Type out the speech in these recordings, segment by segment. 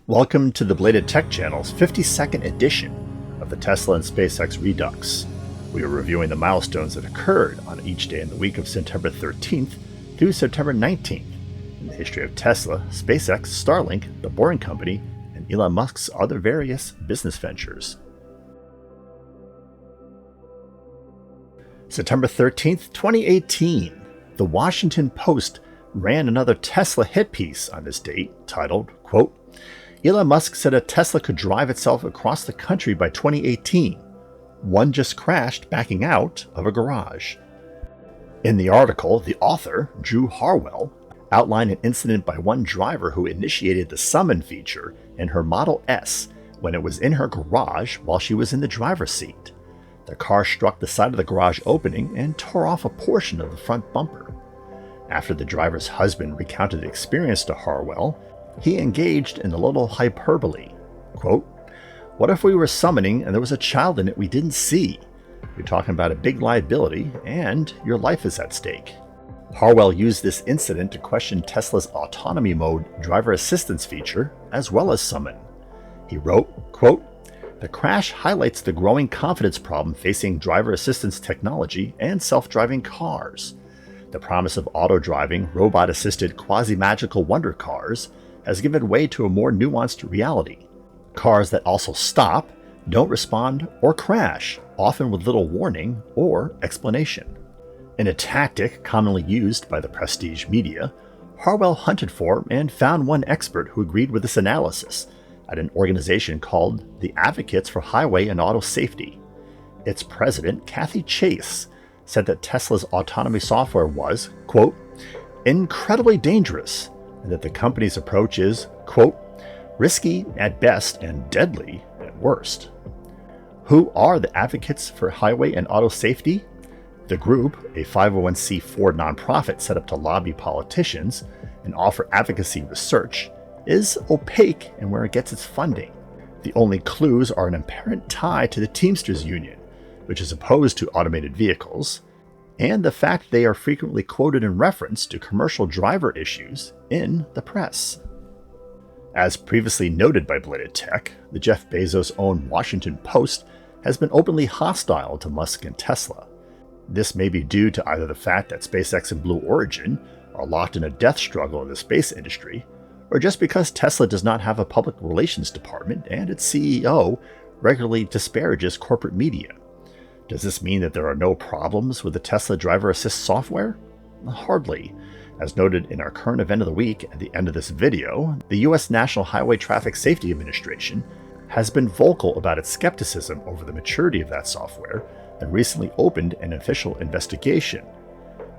Welcome to the Bladed Tech Channel's 52nd edition of the Tesla and SpaceX Redux. We are reviewing the milestones that occurred on each day in the week of September 13th through September 19th in the history of Tesla, SpaceX, Starlink, The Boring Company, and Elon Musk's other various business ventures. September 13th, 2018. The Washington Post ran another Tesla hit piece on this date titled, quote, Elon Musk said a Tesla could drive itself across the country by 2018. One just crashed backing out of a garage. In the article, the author, Drew Harwell, outlined an incident by one driver who initiated the summon feature in her Model S when it was in her garage while she was in the driver's seat. The car struck the side of the garage opening and tore off a portion of the front bumper. After the driver's husband recounted the experience to Harwell, he engaged in a little hyperbole. Quote, what if we were summoning and there was a child in it we didn't see? You're talking about a big liability and your life is at stake. Harwell used this incident to question Tesla's autonomy mode driver assistance feature as well as summon. He wrote, quote, the crash highlights the growing confidence problem facing driver assistance technology and self-driving cars. The promise of auto-driving, robot-assisted quasi-magical wonder cars has given way to a more nuanced reality. Cars that also stop, don't respond, or crash, often with little warning or explanation. In a tactic commonly used by the prestige media, Harwell hunted for and found one expert who agreed with this analysis at an organization called the Advocates for Highway and Auto Safety. Its president, Kathy Chase, said that Tesla's autonomy software was, quote, incredibly dangerous, and that the company's approach is, quote, risky at best and deadly at worst. Who are the Advocates for Highway and Auto Safety? The group, a 501c4 nonprofit set up to lobby politicians and offer advocacy research, is opaque in where it gets its funding. The only clues are an apparent tie to the Teamsters Union, which is opposed to automated vehicles, and the fact they are frequently quoted in reference to commercial driver issues in the press. As previously noted by Bladed Tech, the Jeff Bezos-owned Washington Post has been openly hostile to Musk and Tesla. This may be due to either the fact that SpaceX and Blue Origin are locked in a death struggle in the space industry, or just because Tesla does not have a public relations department and its CEO regularly disparages corporate media. Does this mean that there are no problems with the Tesla driver assist software? Hardly. As noted in our current event of the week at the end of this video, the U.S. National Highway Traffic Safety Administration has been vocal about its skepticism over the maturity of that software and recently opened an official investigation.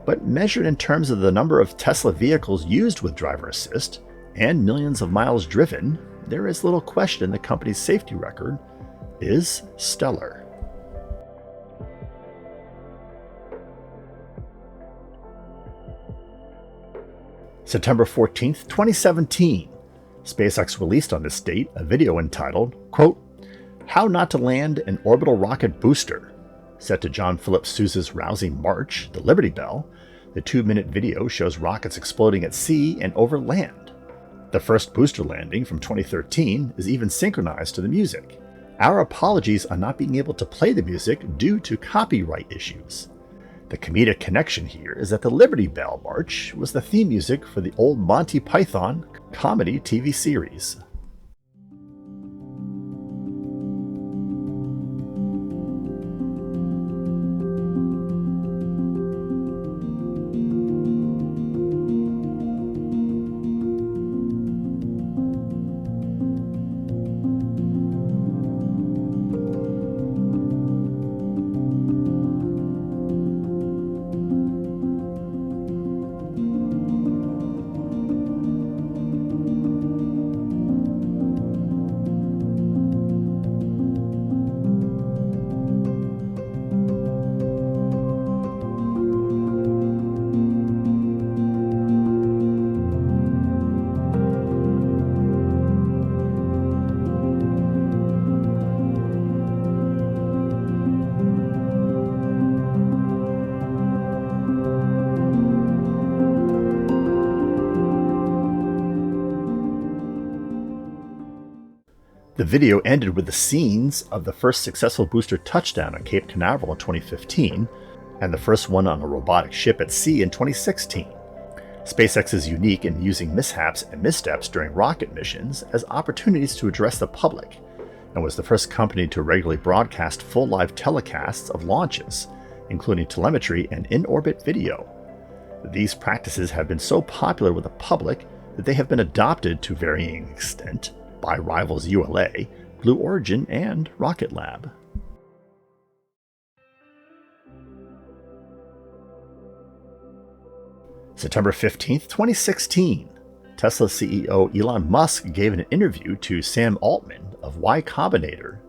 But measured in terms of the number of Tesla vehicles used with driver assist and millions of miles driven, there is little question the company's safety record is stellar. September 14th, 2017. SpaceX released on this date a video entitled, quote, How Not to Land an Orbital Rocket Booster. Set to John Philip Sousa's rousing march, The Liberty Bell, the 2-minute video shows rockets exploding at sea and over land. The first booster landing from 2013 is even synchronized to the music. Our apologies on not being able to play the music due to copyright issues. The comedic connection here is that the Liberty Bell March was the theme music for the old Monty Python comedy TV series. The video ended with the scenes of the first successful booster touchdown on Cape Canaveral in 2015, and the first one on a robotic ship at sea in 2016. SpaceX is unique in using mishaps and missteps during rocket missions as opportunities to address the public, and was the first company to regularly broadcast full live telecasts of launches, including telemetry and in-orbit video. These practices have been so popular with the public that they have been adopted to varying extent by rivals ULA, Blue Origin, and Rocket Lab. September 15, 2016, Tesla CEO Elon Musk gave an interview to Sam Altman of Y Combinator.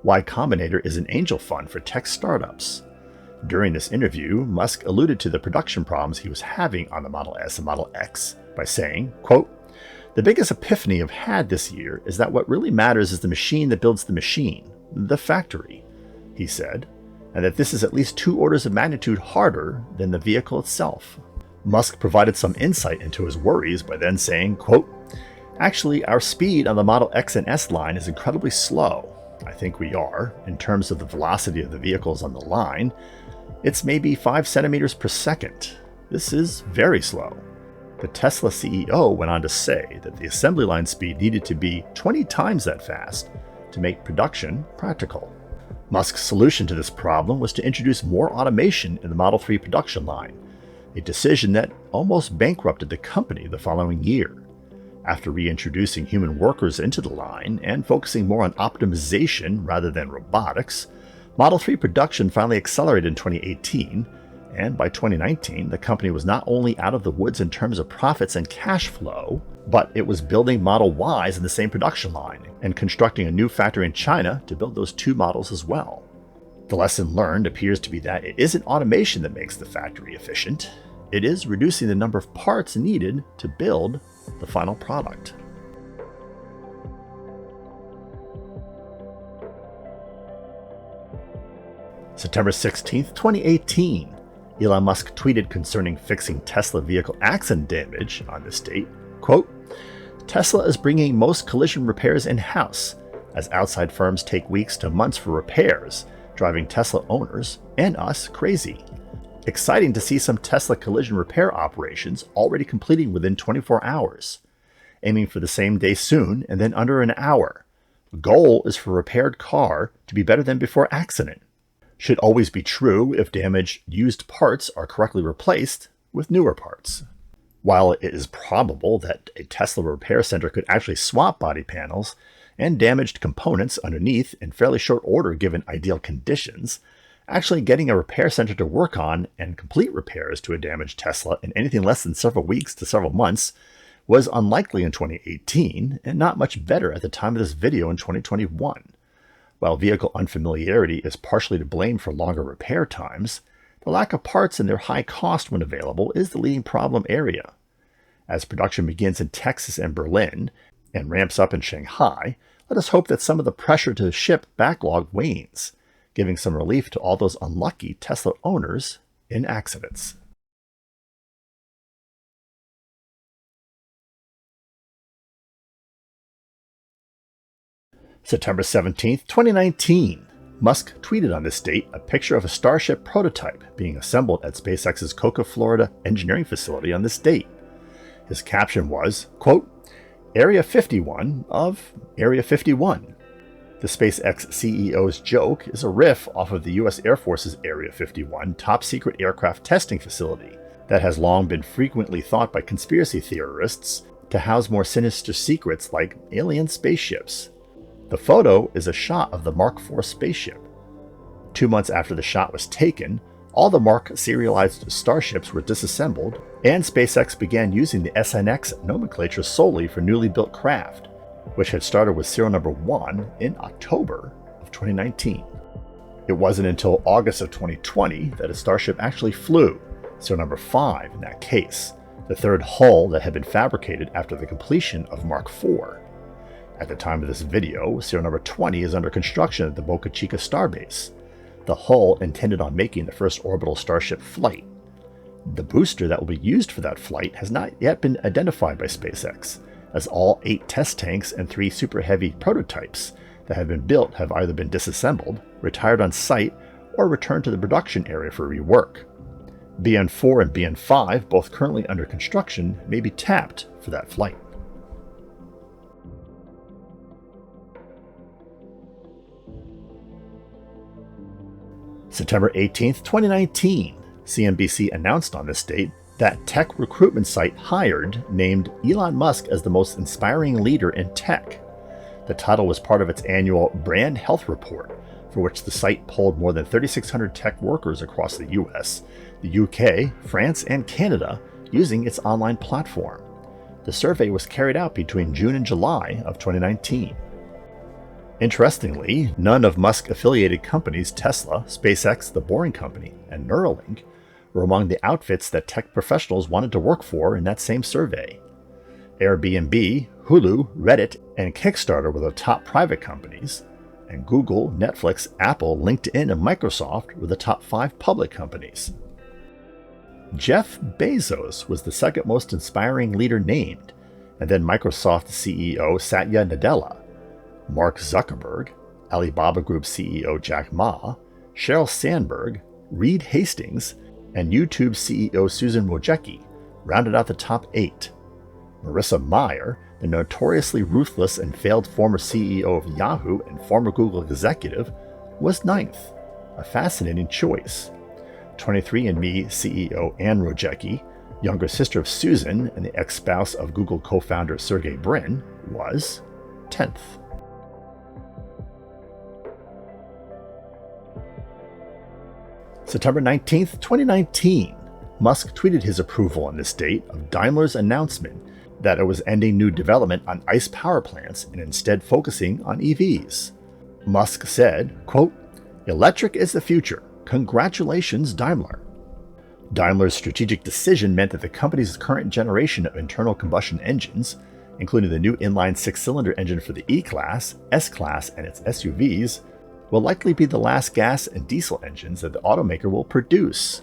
Y Combinator is an angel fund for tech startups. During this interview, Musk alluded to the production problems he was having on the Model S and Model X by saying, quote, "The biggest epiphany I've had this year is that what really matters is the machine that builds the machine, the factory," he said, and that this is at least 2 orders of magnitude harder than the vehicle itself. Musk provided some insight into his worries by then saying, quote, "Actually, our speed on the Model X and S line is incredibly slow. I think we are, in terms of the velocity of the vehicles on the line. It's maybe 5 centimeters per second. This is very slow." The Tesla CEO went on to say that the assembly line speed needed to be 20 times that fast to make production practical. Musk's solution to this problem was to introduce more automation in the Model 3 production line, a decision that almost bankrupted the company the following year. After reintroducing human workers into the line and focusing more on optimization rather than robotics, Model 3 production finally accelerated in 2018, and by 2019, the company was not only out of the woods in terms of profits and cash flow, but it was building Model Ys in the same production line and constructing a new factory in China to build those 2 models as well. The lesson learned appears to be that it isn't automation that makes the factory efficient. It is reducing the number of parts needed to build the final product. September 16, 2018, Elon Musk tweeted concerning fixing Tesla vehicle accident damage on this date, quote, "Tesla is bringing most collision repairs in-house, as outside firms take weeks to months for repairs, driving Tesla owners and us crazy. Exciting to see some Tesla collision repair operations already completing within 24 hours. Aiming for the same day soon and then under an hour. Goal is for repaired car to be better than before accident. Should always be true if damaged used parts are correctly replaced with newer parts." While it is probable that a Tesla repair center could actually swap body panels and damaged components underneath in fairly short order given ideal conditions, actually getting a repair center to work on and complete repairs to a damaged Tesla in anything less than several weeks to several months was unlikely in 2018 and not much better at the time of this video in 2021. While vehicle unfamiliarity is partially to blame for longer repair times, the lack of parts and their high cost when available is the leading problem area. As production begins in Texas and Berlin and ramps up in Shanghai, let us hope that some of the pressure to ship backlog wanes, giving some relief to all those unlucky Tesla owners in accidents. September 17, 2019, Musk tweeted on this date a picture of a Starship prototype being assembled at SpaceX's Cocoa, Florida engineering facility on this date. His caption was, quote, "Area 51 of Area 51. The SpaceX CEO's joke is a riff off of the U.S. Air Force's Area 51 top-secret aircraft testing facility that has long been frequently thought by conspiracy theorists to house more sinister secrets like alien spaceships. The photo is a shot of the Mark IV spaceship. 2 months after the shot was taken, all the Mark serialized starships were disassembled, and SpaceX began using the SNX nomenclature solely for newly built craft, which had started with serial number 1 in October of 2019. It wasn't until August of 2020 that a Starship actually flew, serial number 5 in that case, the third hull that had been fabricated after the completion of Mark IV. At the time of this video, serial number 20 is under construction at the Boca Chica Starbase, the hull intended on making the first orbital Starship flight. The booster that will be used for that flight has not yet been identified by SpaceX, as all 8 test tanks and 3 Super Heavy prototypes that have been built have either been disassembled, retired on site, or returned to the production area for rework. BN4 and BN5, both currently under construction, may be tapped for that flight. September 18, 2019, CNBC announced on this date that tech recruitment site Hired named Elon Musk as the most inspiring leader in tech. The title was part of its annual Brand Health Report, for which the site polled more than 3,600 tech workers across the US, the UK, France, and Canada using its online platform. The survey was carried out between June and July of 2019. Interestingly, none of Musk-affiliated companies Tesla, SpaceX, The Boring Company, and Neuralink were among the outfits that tech professionals wanted to work for in that same survey. Airbnb, Hulu, Reddit, and Kickstarter were the top private companies, and Google, Netflix, Apple, LinkedIn, and Microsoft were the top 5 public companies. Jeff Bezos was the second most inspiring leader named, and then Microsoft CEO Satya Nadella, Mark Zuckerberg, Alibaba Group CEO Jack Ma, Sheryl Sandberg, Reed Hastings, and YouTube CEO Susan Wojcicki rounded out the top 8. Marissa Mayer, the notoriously ruthless and failed former CEO of Yahoo and former Google executive, was 9th, a fascinating choice. 23andMe CEO Anne Wojcicki, younger sister of Susan and the ex-spouse of Google co-founder Sergey Brin, was 10th. September 19, 2019, Musk tweeted his approval on this date of Daimler's announcement that it was ending new development on ICE power plants and instead focusing on EVs. Musk said, quote, "Electric is the future. Congratulations, Daimler." Daimler's strategic decision meant that the company's current generation of internal combustion engines, including the new inline 6-cylinder engine for the E-Class, S-Class, and its SUVs, will likely be the last gas and diesel engines that the automaker will produce.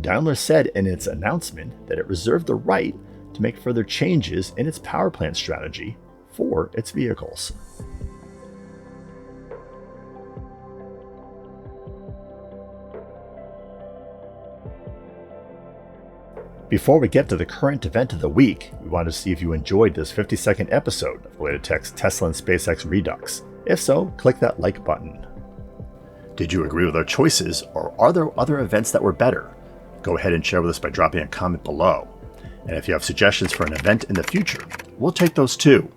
Daimler said in its announcement that it reserved the right to make further changes in its power plant strategy for its vehicles. Before we get to the current event of the week, we want to see if you enjoyed this 50-second episode of Related Tech's Tesla and SpaceX Redux. If so, click that like button. Did you agree with our choices, or are there other events that were better? Go ahead and share with us by dropping a comment below. And if you have suggestions for an event in the future, we'll take those too.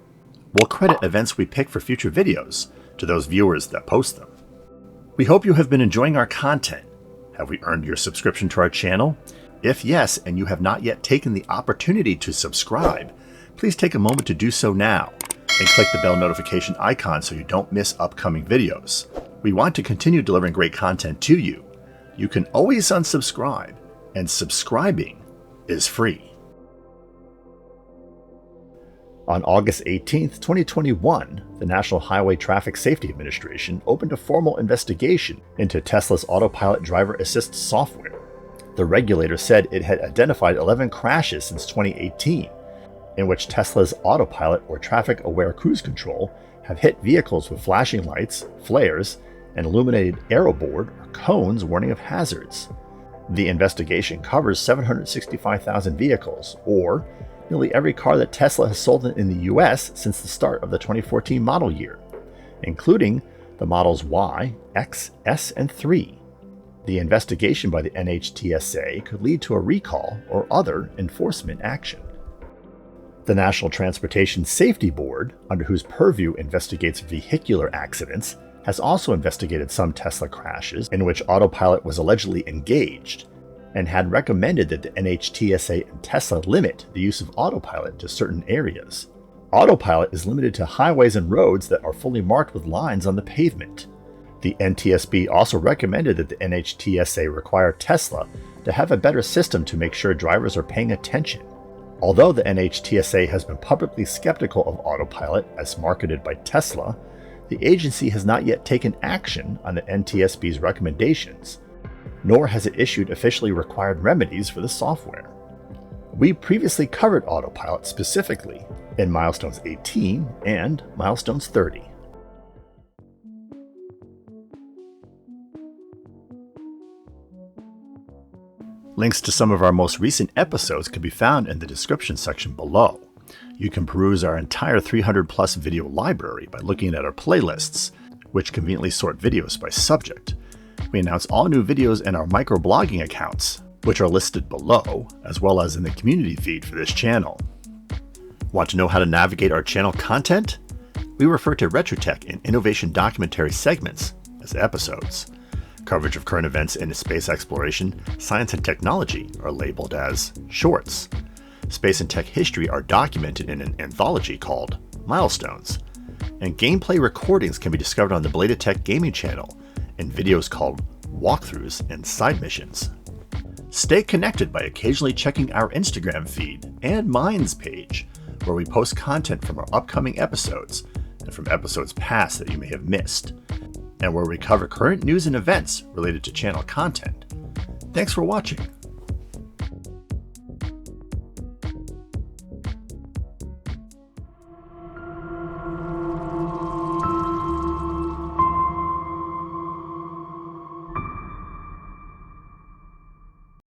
We'll credit events we pick for future videos to those viewers that post them. We hope you have been enjoying our content. Have we earned your subscription to our channel? If yes, and you have not yet taken the opportunity to subscribe, please take a moment to do so now and click the bell notification icon so you don't miss upcoming videos. We want to continue delivering great content to you. You can always unsubscribe, and subscribing is free. On August 18, 2021, the National Highway Traffic Safety Administration opened a formal investigation into Tesla's Autopilot driver assist software. The regulator said it had identified 11 crashes since 2018, in which Tesla's Autopilot or traffic-aware cruise control have hit vehicles with flashing lights, flares, and illuminated aeroboard or cones warning of hazards. The investigation covers 765,000 vehicles, or nearly every car that Tesla has sold in the US since the start of the 2014 model year, including the models Y, X, S, and 3. The investigation by the NHTSA could lead to a recall or other enforcement action. The National Transportation Safety Board, under whose purview investigates vehicular accidents, has also investigated some Tesla crashes in which Autopilot was allegedly engaged, and had recommended that the NHTSA and Tesla limit the use of Autopilot to certain areas. Autopilot is limited to highways and roads that are fully marked with lines on the pavement. The NTSB also recommended that the NHTSA require Tesla to have a better system to make sure drivers are paying attention. Although the NHTSA has been publicly skeptical of Autopilot as marketed by Tesla, the agency has not yet taken action on the NTSB's recommendations, nor has it issued officially required remedies for the software. We previously covered Autopilot specifically in Milestones 18 and Milestones 30. Links to some of our most recent episodes can be found in the description section below. You can peruse our entire 300 plus video library by looking at our playlists, which conveniently sort videos by subject. We announce all new videos in our microblogging accounts, which are listed below, as well as in the community feed for this channel. Want to know how to navigate our channel content? We refer to retrotech and innovation documentary segments as episodes. Coverage of current events in space exploration, science and technology are labeled as shorts. Space and tech history are documented in an anthology called Milestones. And gameplay recordings can be discovered on the Bladed Tech Gaming channel in videos called Walkthroughs and Side Missions. Stay connected by occasionally checking our Instagram feed and Minds page, where we post content from our upcoming episodes and from episodes past that you may have missed, and where we cover current news and events related to channel content. Thanks for watching.